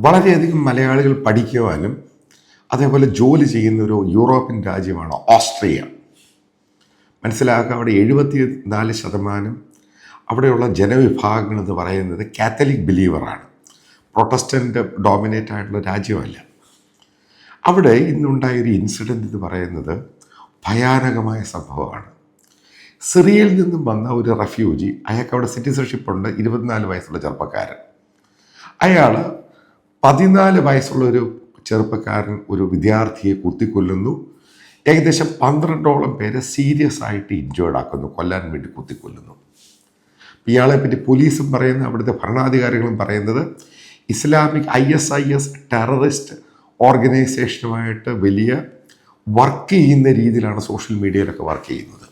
വളരെയധികം മലയാളികൾ പഠിക്കുവാനും അതേപോലെ ജോലി ചെയ്യുന്ന ഒരു യൂറോപ്യൻ രാജ്യമാണ് ഓസ്ട്രിയ. മനസ്സിലാക്കുക, അവിടെ 74% അവിടെയുള്ള ജനവിഭാഗങ്ങൾ എന്ന് പറയുന്നത് കാത്തലിക് ബിലീവറാണ്. പ്രൊട്ടസ്റ്റൻ്റ് ഡോമിനേറ്റ് ആയിട്ടുള്ള രാജ്യമല്ല. അവിടെ ഇന്നുണ്ടായൊരു ഇൻസിഡൻറ്റ് എന്ന് പറയുന്നത് ഭയാനകമായ സംഭവമാണ്. സിറിയയിൽ നിന്നും വന്ന ഒരു റെഫ്യൂജി, അയാൾക്ക് അവിടെ സിറ്റിസൺഷിപ്പ് ഉണ്ട്, 24 വയസ്സുള്ള ചെറുപ്പക്കാരൻ. അയാൾ 14 വയസ്സുള്ളൊരു ചെറുപ്പക്കാരൻ ഒരു വിദ്യാർത്ഥിയെ കുത്തിക്കൊല്ലുന്നു. ഏകദേശം 12ഓളം പേരെ സീരിയസ് ആയിട്ട് ഇൻജേർഡ് ആക്കുന്നു, കൊല്ലാൻ വേണ്ടി കുത്തിക്കൊല്ലുന്നു. ഇയാളെപ്പറ്റി പോലീസും പറയുന്നത്, അവിടുത്തെ ഭരണാധികാരികളും പറയുന്നത് ഇസ്ലാമിക് ISIS ടെററിസ്റ്റ് ഓർഗനൈസേഷനുമായിട്ട് വലിയ വർക്ക് ചെയ്യുന്ന രീതിയിലാണ് സോഷ്യൽ മീഡിയയിലൊക്കെ വർക്ക് ചെയ്യുന്നത്.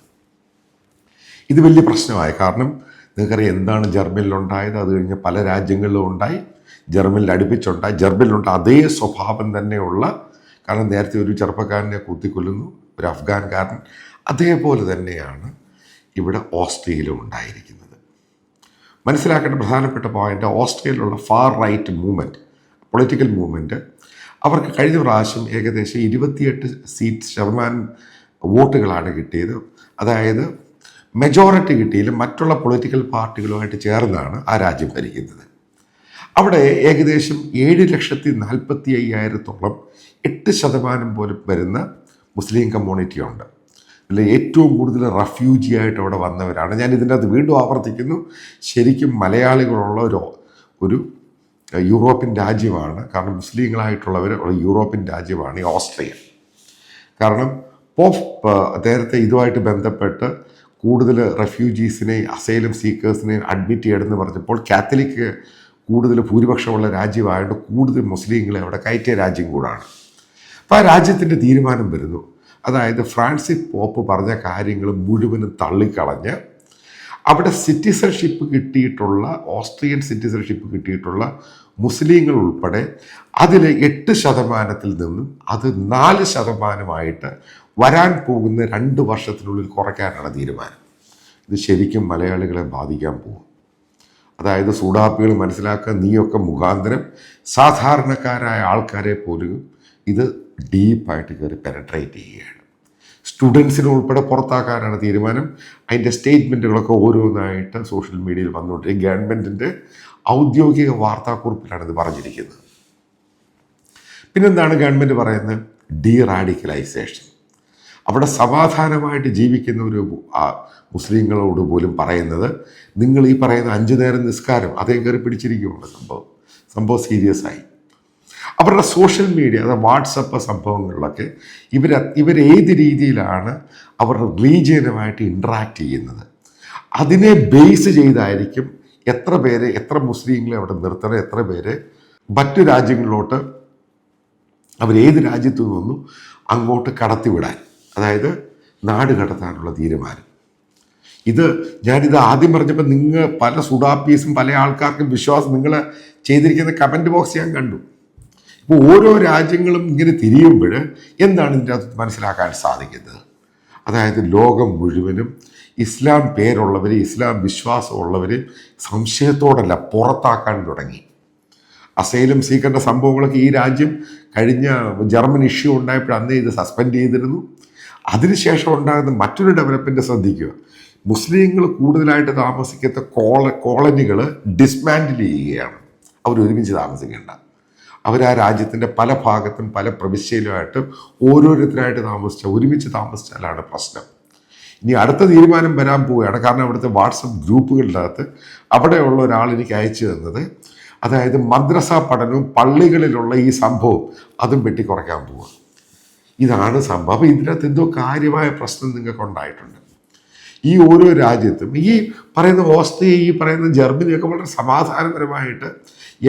ഇത് വലിയ പ്രശ്നമായി. കാരണം നിങ്ങൾക്കറിയാം എന്താണ് ജർമ്മനിലുണ്ടായത്, അത് കഴിഞ്ഞ് പല രാജ്യങ്ങളിലും ഉണ്ടായി, ജർമ്മനിൽ അടുപ്പിച്ചുണ്ടായി. ജർമ്മനിലുണ്ട് അതേ സ്വഭാവം തന്നെയുള്ള, കാരണം നേരത്തെ ഒരു ചെറുപ്പക്കാരനെ കുത്തിക്കൊല്ലുന്നു, ഒരു അഫ്ഗാൻകാരൻ. അതേപോലെ തന്നെയാണ് ഇവിടെ ഓസ്ട്രിയയിലും ഉണ്ടായിരിക്കുന്നത്. മനസ്സിലാക്കേണ്ട പ്രധാനപ്പെട്ട പോയിന്റ്, ഓസ്ട്രിയയിലുള്ള far right movement, political movement, അവർക്ക് കഴിഞ്ഞ പ്രാവശ്യം ഏകദേശം 28% വോട്ടുകളാണ് കിട്ടിയത്. അതായത് മെജോറിറ്റി കിട്ടിയില്ല. മറ്റുള്ള പൊളിറ്റിക്കൽ പാർട്ടികളുമായിട്ട് ചേർന്നാണ് ആ രാജ്യം ഭരിക്കുന്നത്. അവിടെ ഏകദേശം 7,45,000-ഓളം 8% പോലും വരുന്ന മുസ്ലിം കമ്മ്യൂണിറ്റി ഉണ്ട്. അതിൽ ഏറ്റവും കൂടുതൽ റെഫ്യൂജി ആയിട്ട് അവിടെ വന്നവരാണ്. ഞാൻ ഇതിൻ്റെ അകത്ത് വീണ്ടും ആവർത്തിക്കുന്നു, ശരിക്കും മലയാളികളുള്ള ഒരു യൂറോപ്യൻ രാജ്യമാണ്. കാരണം മുസ്ലിങ്ങളായിട്ടുള്ളവർ ഉള്ള യൂറോപ്യൻ രാജ്യമാണ് ഈ ഓസ്ട്രിയ. കാരണം നേരത്തെ ഇതുമായിട്ട് ബന്ധപ്പെട്ട് കൂടുതൽ റെഫ്യൂജീസിനെ, അസൈലം സീക്കേഴ്സിനെ അഡ്മിറ്റ് ചെയ്യണമെന്ന് പറഞ്ഞപ്പോൾ കാത്തലിക് കൂടുതൽ ഭൂരിപക്ഷമുള്ള രാജ്യമായതുകൊണ്ട് കൂടുതൽ മുസ്ലിങ്ങളെ അവിടെ കയറ്റിയ രാജ്യം കൂടാണ്. അപ്പോൾ ആ രാജ്യത്തിൻ്റെ തീരുമാനം വരുന്നു, അതായത് ഫ്രാൻസിസ് പോപ്പ് പറഞ്ഞ കാര്യങ്ങൾ മുഴുവനും തള്ളിക്കളഞ്ഞ് അവിടെ സിറ്റിസൺഷിപ്പ് കിട്ടിയിട്ടുള്ള, ഓസ്ട്രിയൻ സിറ്റിസൺഷിപ്പ് കിട്ടിയിട്ടുള്ള മുസ്ലിങ്ങൾ ഉൾപ്പെടെ അതിൽ 8%-ൽ നിന്നും അത് 4%-ആയിട്ട് വരാൻ പോകുന്ന 2 വർഷത്തിനുള്ളിൽ കുറയ്ക്കാനാണ് തീരുമാനം. ഇത് ശരിക്കും മലയാളികളെ ബാധിക്കാൻ പോകും. അതായത് സൂഡാപ്പികൾ മനസ്സിലാക്കുക, നീയൊക്കെ മുഖാന്തരം സാധാരണക്കാരായ ആൾക്കാരെ പോലും ഇത് ഡീപ്പായിട്ട് കയറി പെനട്രേറ്റ് ചെയ്യുകയാണ്. സ്റ്റുഡൻസിനെ ഉൾപ്പെടെ പുറത്താക്കാനാണ് തീരുമാനം. അതിൻ്റെ സ്റ്റേറ്റ്മെൻറ്റുകളൊക്കെ ഓരോന്നായിട്ട് സോഷ്യൽ മീഡിയയിൽ വന്നുകൊണ്ടിരിക്കും. ഗവൺമെൻറ്റിൻ്റെ ഔദ്യോഗിക വാർത്താക്കുറിപ്പിലാണ് ഇത് പറഞ്ഞിരിക്കുന്നത്. പിന്നെന്താണ് ഗവൺമെൻറ് പറയുന്നത്? ഡീറാഡിക്കലൈസേഷൻ. അവിടെ സമാധാനമായിട്ട് ജീവിക്കുന്ന ഒരു മുസ്ലിങ്ങളോട് പോലും പറയുന്നത്, നിങ്ങൾ ഈ പറയുന്ന 5 നേരം നിസ്കാരം അതേ കയറി പിടിച്ചിരിക്കുമല്ലോ. സംഭവം സീരിയസ് ആയി. അവരുടെ സോഷ്യൽ മീഡിയ, അതായത് വാട്സപ്പ് സംഭവങ്ങളിലൊക്കെ ഇവരേത് രീതിയിലാണ് അവരുടെ റിലീജിയനുമായിട്ട് ഇൻട്രാക്ട് ചെയ്യുന്നത്, അതിനെ ബേസ് ചെയ്തായിരിക്കും എത്ര മുസ്ലിങ്ങളെ അവിടെ നിർത്തണം, എത്ര പേരെ മറ്റു രാജ്യങ്ങളിലോട്ട് അവരേത് രാജ്യത്തു നിന്നും അങ്ങോട്ട് കടത്തിവിടാൻ, അതായത് നാട് കടത്താനുള്ള തീരുമാനം. ഞാനിത് ആദ്യം പറഞ്ഞപ്പോൾ നിങ്ങൾ പല സുഡാപ്പീസും പല ആൾക്കാർക്കും വിശ്വാസം, നിങ്ങൾ ചെയ്തിരിക്കുന്ന കമൻറ്റ് ബോക്സ് ഞാൻ കണ്ടു. ഇപ്പോൾ ഓരോ രാജ്യങ്ങളും ഇങ്ങനെ തിരിയുമ്പോൾ എന്താണ് ഇതിൻ്റെ അകത്ത് മനസ്സിലാക്കാൻ സാധിക്കുന്നത്? അതായത് ലോകം മുഴുവനും ഇസ്ലാം പേരുള്ളവർ, ഇസ്ലാം വിശ്വാസമുള്ളവർ സംശയത്തോടല്ല പുറത്താക്കാൻ തുടങ്ങി. അസൈലം സീക്കറിൻ്റെ സംഭവങ്ങളൊക്കെ ഈ രാജ്യം കഴിഞ്ഞ ജർമ്മൻ ഇഷ്യൂ ഉണ്ടായപ്പോൾ അന്നേ ഇത് സസ്പെൻഡ് ചെയ്തിരുന്നു. അതിനുശേഷം ഉണ്ടാകുന്ന മറ്റൊരു ഡെവലപ്മെൻറ്റ് ശ്രദ്ധിക്കുക, മുസ്ലിങ്ങൾ കൂടുതലായിട്ട് താമസിക്കുന്ന കോളനികൾ ഡിസ്മാൻഡിൽ ചെയ്യുകയാണ്. അവരൊരുമിച്ച് താമസിക്കേണ്ട, അവർ ആ രാജ്യത്തിൻ്റെ പല ഭാഗത്തും പല പ്രവിശ്യയിലുമായിട്ട് ഓരോരുത്തരായിട്ട് ഒരുമിച്ച് താമസിച്ചാലാണ് പ്രശ്നം. ഇനി അടുത്ത തീരുമാനം വരാൻ പോവുകയാണ്. കാരണം അവിടുത്തെ വാട്സപ്പ് ഗ്രൂപ്പുകളുടെ അകത്ത് അവിടെയുള്ള ഒരാൾ എനിക്ക് അയച്ചു തന്നത്, അതായത് മദ്രസ പഠനവും പള്ളികളിലുള്ള ഈ സംഭവം അതും വെട്ടിക്കുറയ്ക്കാൻ പോവുക. ഇതാണ് സംഭവം. അപ്പോൾ ഇതിനകത്ത് എന്തോ കാര്യമായ പ്രശ്നം നിങ്ങൾക്ക് ഉണ്ടായിട്ടുണ്ട്. ഈ ഓരോ രാജ്യത്തും ഈ പറയുന്ന ഓസ്ട്രിയ, ഈ പറയുന്ന ജർമ്മനിയൊക്കെ വളരെ സമാധാനപരമായിട്ട്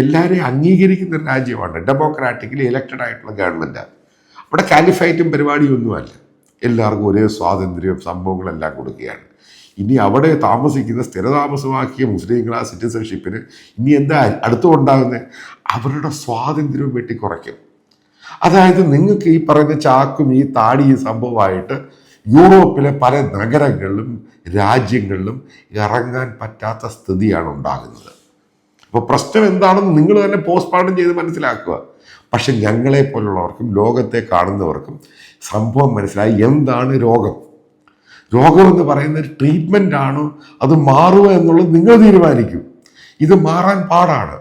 എല്ലാവരെയും അംഗീകരിക്കുന്ന ഒരു രാജ്യമാണ്. ഡെമോക്രാറ്റിക്കലി ഇലക്റ്റഡ് ആയിട്ടുള്ള ഗവൺമെൻറ്റാണ്. അവിടെ കാലിഫൈറ്റും പരിപാടിയൊന്നുമല്ല. എല്ലാവർക്കും ഒരേ സ്വാതന്ത്ര്യവും സംഭവങ്ങളെല്ലാം കൊടുക്കുകയാണ്. ഇനി അവിടെ താമസിക്കുന്ന സ്ഥിരതാമസമാക്കിയ മുസ്ലിങ്ങൾ ആ സിറ്റിസൺഷിപ്പിന് ഇനി എന്താ അടുത്തുണ്ടാകുന്നത്? അവരുടെ സ്വാതന്ത്ര്യവും വെട്ടിക്കുറയ്ക്കും. അതായത് നിങ്ങൾക്ക് ഈ പറയുന്ന ചാക്കും ഈ താടിയും സംഭവമായിട്ട് യൂറോപ്പിലെ പല നഗരങ്ങളിലും രാജ്യങ്ങളിലും ഇറങ്ങാൻ പറ്റാത്ത സ്ഥിതിയാണ് ഉണ്ടാകുന്നത്. അപ്പോൾ പ്രശ്നം എന്താണെന്ന് നിങ്ങൾ തന്നെ പോസ്റ്റ്മോർട്ടം ചെയ്ത് മനസ്സിലാക്കുക. പക്ഷെ ഞങ്ങളെ പോലുള്ളവർക്കും ലോകത്തെ കാണുന്നവർക്കും സംഭവം മനസ്സിലായി. എന്താണ് രോഗം? രോഗമെന്ന് പറയുന്നത് ട്രീറ്റ്മെൻ്റ് ആണോ അത് മാറുക എന്നുള്ളത് നിങ്ങൾ തീരുമാനിക്കും. ഇത് മാറാൻ പാടാണ്.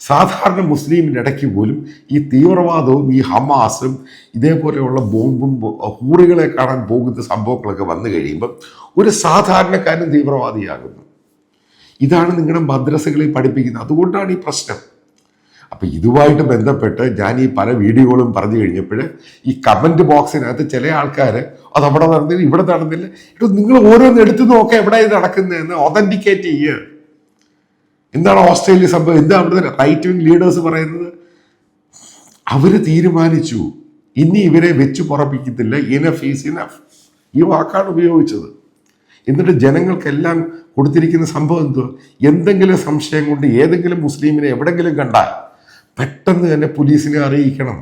സാധാരണ മുസ്ലിമിൻ്റെ ഇടയ്ക്ക് പോലും ഈ തീവ്രവാദവും ഈ ഹമാസും ഇതേപോലെയുള്ള ബോംബും ഹൂറികളെ കാണാൻ പോകുന്ന സംഭവങ്ങളൊക്കെ വന്നു കഴിയുമ്പം ഒരു സാധാരണക്കാരൻ തീവ്രവാദിയാകുന്നു. ഇതാണ് നിങ്ങളുടെ മദ്രസകളിൽ പഠിപ്പിക്കുന്നത്. അതുകൊണ്ടാണ് ഈ പ്രശ്നം. അപ്പം ഇതുമായിട്ട് ബന്ധപ്പെട്ട് ഞാൻ ഈ പല വീഡിയോകളും പറഞ്ഞു കഴിഞ്ഞപ്പോൾ ഈ കമൻറ്റ് ബോക്സിനകത്ത് ചില ആൾക്കാർ അത് അവിടെ നടന്നില്ല ഇവിടെ നടന്നില്ല, ഇത് നിങ്ങൾ ഓരോന്ന് എടുത്തു നോക്കുക എവിടെ ഇത് നടക്കുന്നതെന്ന് ഒതൻറ്റിക്കേറ്റ് ചെയ്യുക. എന്താണ് ഓസ്ട്രേലിയ സംഭവം? എന്താ അവിടുത്തെ റൈറ്റ് വിങ് ലീഡേഴ്സ് പറയുന്നത്? അവർ തീരുമാനിച്ചു ഇനി ഇവരെ വെച്ച് പുറപ്പിക്കത്തില്ല, ഇനഫ് ഈസ് ഇനഫ്, ഈ വാക്കാണ് ഉപയോഗിച്ചത്. എന്നിട്ട് ജനങ്ങൾക്കെല്ലാം കൊടുത്തിരിക്കുന്ന സംഭവം എന്തുവാ? എന്തെങ്കിലും സംശയം കൊണ്ട് ഏതെങ്കിലും മുസ്ലിമിനെ എവിടെങ്കിലും കണ്ടാൽ പെട്ടെന്ന് തന്നെ പോലീസിനെ അറിയിക്കണം.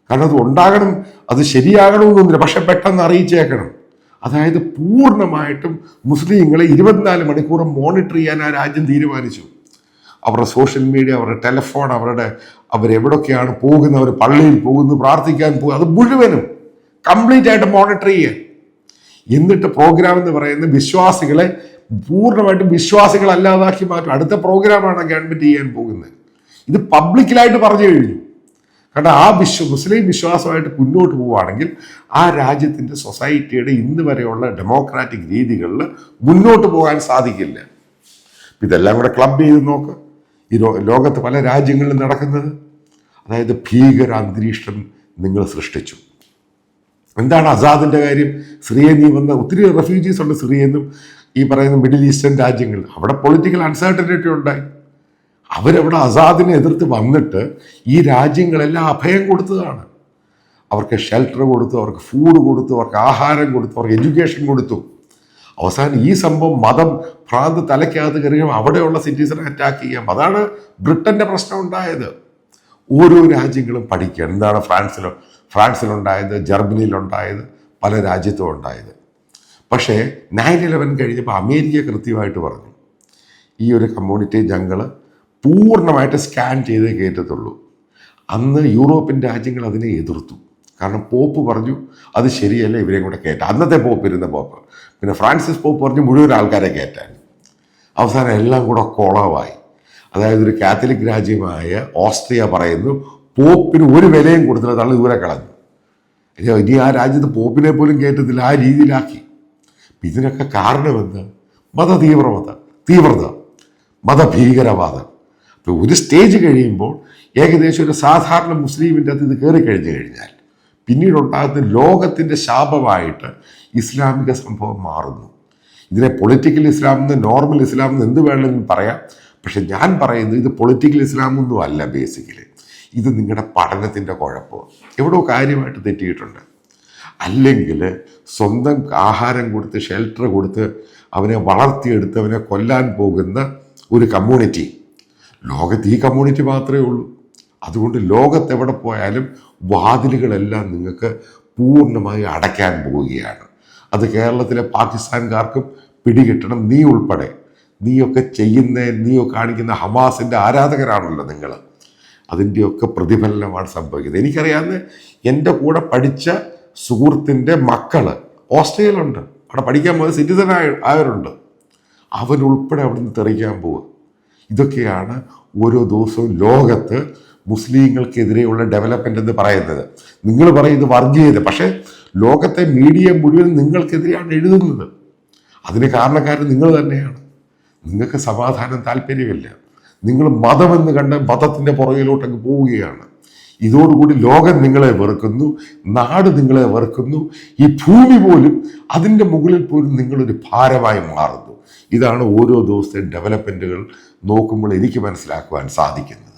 കാരണം അത് ഉണ്ടാകണം, അത് ശരിയാകണമെന്നൊന്നുമില്ല, പക്ഷെ പെട്ടെന്ന് അറിയിച്ചേക്കണം. അതായത് പൂർണ്ണമായിട്ടും മുസ്ലിങ്ങളെ 24 മണിക്കൂർ മോണിറ്റർ ചെയ്യാൻ ആ രാജ്യം തീരുമാനിച്ചു. അവരുടെ സോഷ്യൽ മീഡിയ, അവരുടെ ടെലിഫോൺ, അവരെവിടൊക്കെയാണ് പോകുന്നത്, അവർ പള്ളിയിൽ പോകുന്നു, പ്രാർത്ഥിക്കാൻ പോകും, അത് മുഴുവനും കംപ്ലീറ്റ് ആയിട്ട് മോണിറ്റർ ചെയ്യാൻ. എന്നിട്ട് പ്രോഗ്രാം എന്ന് പറയുന്ന വിശ്വാസികളെ പൂർണ്ണമായിട്ടും വിശ്വാസികളല്ലാതാക്കി മാറ്റും. അടുത്ത പ്രോഗ്രാമാണ് ഗവൺമെൻറ് ചെയ്യാൻ പോകുന്നത്. ഇത് പബ്ലിക്കിലായിട്ട് പറഞ്ഞു കഴിഞ്ഞു. കാരണം ആ മുസ്ലിം വിശ്വാസമായിട്ട് മുന്നോട്ട് പോവുകയാണെങ്കിൽ ആ രാജ്യത്തിൻ്റെ സൊസൈറ്റിയുടെ ഇന്ന് വരെയുള്ള ഡെമോക്രാറ്റിക് രീതികളിൽ മുന്നോട്ട് പോകാൻ സാധിക്കില്ല. ഇതെല്ലാം കൂടെ ക്ലബ് ചെയ്ത് നോക്ക്. ഈ ലോകത്ത് പല രാജ്യങ്ങളിലും നടക്കുന്നത്. അതായത് ഭീകര അന്തരീക്ഷം നിങ്ങൾ സൃഷ്ടിച്ചു. എന്താണ് ആസാദിൻ്റെ കാര്യം? സിറിയയിൽ വന്ന ഒത്തിരി റെഫ്യൂജീസ് ഉണ്ട് സിറിയെന്നും ഈ പറയുന്ന മിഡിൽ ഈസ്റ്റേൺ രാജ്യങ്ങളിൽ. അവിടെ പൊളിറ്റിക്കൽ അൺസർട്ടനിറ്റി ഉണ്ടായി. അവരവിടെ ആസാദിനെ എതിർത്ത് വന്നിട്ട് ഈ രാജ്യങ്ങളെല്ലാം അഭയം കൊടുത്തതാണ്. അവർക്ക് ഷെൽട്ടർ കൊടുത്തു, അവർക്ക് ഫുഡ് കൊടുത്തു, അവർക്ക് ആഹാരം കൊടുത്തു, അവർക്ക് എഡ്യൂക്കേഷൻ കൊടുത്തു. അവസാനം ഈ സംഭവം മതം ഭ്രാന്ത് തലയ്ക്കകത്ത് കയറിയും അവിടെയുള്ള സിറ്റിസനെ അറ്റാക്ക് ചെയ്യാം. അതാണ് ബ്രിട്ടൻ്റെ പ്രശ്നം ഉണ്ടായത്. ഓരോ രാജ്യങ്ങളും പഠിക്കുക. എന്താണ് ഫ്രാൻസിലുണ്ടായത്, ജർമ്മനിയിലുണ്ടായത്, പല രാജ്യത്തും ഉണ്ടായത്. പക്ഷേ 9/11 കഴിഞ്ഞപ്പോൾ അമേരിക്ക കൃത്യമായിട്ട് പറഞ്ഞു ഈ ഒരു കമ്മ്യൂണിറ്റി ഞങ്ങൾ പൂർണ്ണമായിട്ട് സ്കാൻ ചെയ്തേ കയറ്റത്തുള്ളൂ. അന്ന് യൂറോപ്യൻ രാജ്യങ്ങൾ അതിനെ എതിർത്തു. കാരണം പോപ്പ് പറഞ്ഞു അത് ശരിയല്ല, ഇവരെയും കൂടെ കയറ്റാം. അന്നത്തെ പോപ്പ് ഇരുന്ന പോപ്പ്. പിന്നെ ഫ്രാൻസിസ് പോപ്പ് പറഞ്ഞു മുഴുവൻ ആൾക്കാരെ കയറ്റാൻ. അവസാനം എല്ലാം കൂടെ കോളമായി. അതായത് ഒരു കാത്തലിക് രാജ്യമായ ഓസ്ട്രിയ പറയുന്നു പോപ്പിന് ഒരു വിലയും കൊടുത്തില്ല, തള്ളി ദൂരെ കളഞ്ഞു. ഇനി ആ രാജ്യത്ത് പോപ്പിനെ പോലും കയറ്റത്തില്ല, ആ രീതിയിലാക്കി. ഇതിനൊക്കെ കാരണം എന്താ? തീവ്രത, മതഭീകരവാദം. ഇപ്പോൾ ഒരു സ്റ്റേജ് കഴിയുമ്പോൾ ഏകദേശം ഒരു സാധാരണ മുസ്ലിമിൻ്റെ അത് ഇത് കയറി കഴിഞ്ഞു കഴിഞ്ഞാൽ പിന്നീടുണ്ടാകുന്ന ലോകത്തിൻ്റെ ശാപമായിട്ട് ഇസ്ലാമിക സംഭവം മാറുന്നു. ഇതിനെ പൊളിറ്റിക്കൽ ഇസ്ലാം എന്ന്, നോർമൽ ഇസ്ലാം എന്ന് എന്ത് വേണമെങ്കിലും പറയാം. പക്ഷെ ഞാൻ പറയുന്നത് ഇത് പൊളിറ്റിക്കൽ ഇസ്ലാമൊന്നും അല്ല. ബേസിക്കലി ഇത് നിങ്ങളുടെ പഠനത്തിൻ്റെ കുഴപ്പമാണ്. എവിടെയോ കാര്യമായിട്ട് തെറ്റിയിട്ടുണ്ട്. അല്ലെങ്കിൽ സ്വന്തം ആഹാരം കൊടുത്ത് ഷെൽട്ടർ കൊടുത്ത് അവനെ വളർത്തിയെടുത്ത് അവനെ കൊല്ലാൻ പോകുന്ന ഒരു കമ്മ്യൂണിറ്റി ലോകത്ത് ഈ കമ്മ്യൂണിറ്റി മാത്രമേ ഉള്ളൂ. അതുകൊണ്ട് ലോകത്തെവിടെ പോയാലും വാതിലുകളെല്ലാം നിങ്ങൾക്ക് പൂർണ്ണമായി അടയ്ക്കാൻ പോവുകയാണ്. അത് കേരളത്തിലെ പാകിസ്ഥാൻകാർക്കും പിടികിട്ടണം. നീ ഉൾപ്പെടെ നീയൊക്കെ കാണിക്കുന്ന ഹമാസിൻ്റെ ആരാധകരാണല്ലോ നിങ്ങൾ. അതിൻ്റെയൊക്കെ പ്രതിഫലനമാണ് സംഭവിക്കുന്നത്. എനിക്കറിയാവുന്ന എൻ്റെ കൂടെ പഠിച്ച സുഹൃത്തിൻ്റെ മക്കൾ ഓസ്ട്രേലിയയിലുണ്ട്. അവിടെ പഠിക്കാൻ പോയ സിറ്റിസൺ ആയവരുണ്ട്. അവനുൾപ്പെടെ അവിടുന്ന് തെറിക്കാൻ പോവുക. ഇതൊക്കെയാണ് ഓരോ ദിവസവും ലോകത്ത് മുസ്ലിങ്ങൾക്കെതിരെയുള്ള ഡെവലപ്മെൻ്റ് എന്ന് പറയുന്നത്. നിങ്ങൾ പറയുന്നത് വർഗീയത, പക്ഷേ ലോകത്തെ മീഡിയ മുഴുവൻ നിങ്ങൾക്കെതിരെയാണ് എഴുതുന്നത്. അതിന് കാരണക്കാരൻ നിങ്ങൾ തന്നെയാണ്. നിങ്ങൾക്ക് സമാധാനം താല്പര്യമില്ല. നിങ്ങൾ മതമെന്ന് കണ്ട് മതത്തിൻ്റെ പുറകിലോട്ടങ്ങ് പോവുകയാണ്. ഇതോടുകൂടി ലോകം നിങ്ങളെ വെറുക്കുന്നു, നാട് നിങ്ങളെ വെറുക്കുന്നു, ഈ ഭൂമി പോലും അതിൻ്റെ മുകളിൽ പോലും നിങ്ങളൊരു ഭാരമായി മാറുന്നു. ഇതാണ് ഓരോ ദിവസത്തെ ഡെവലപ്മെൻറ്റുകൾ നോക്കുമ്പോൾ എനിക്ക് മനസ്സിലാക്കുവാൻ സാധിക്കുന്നത്.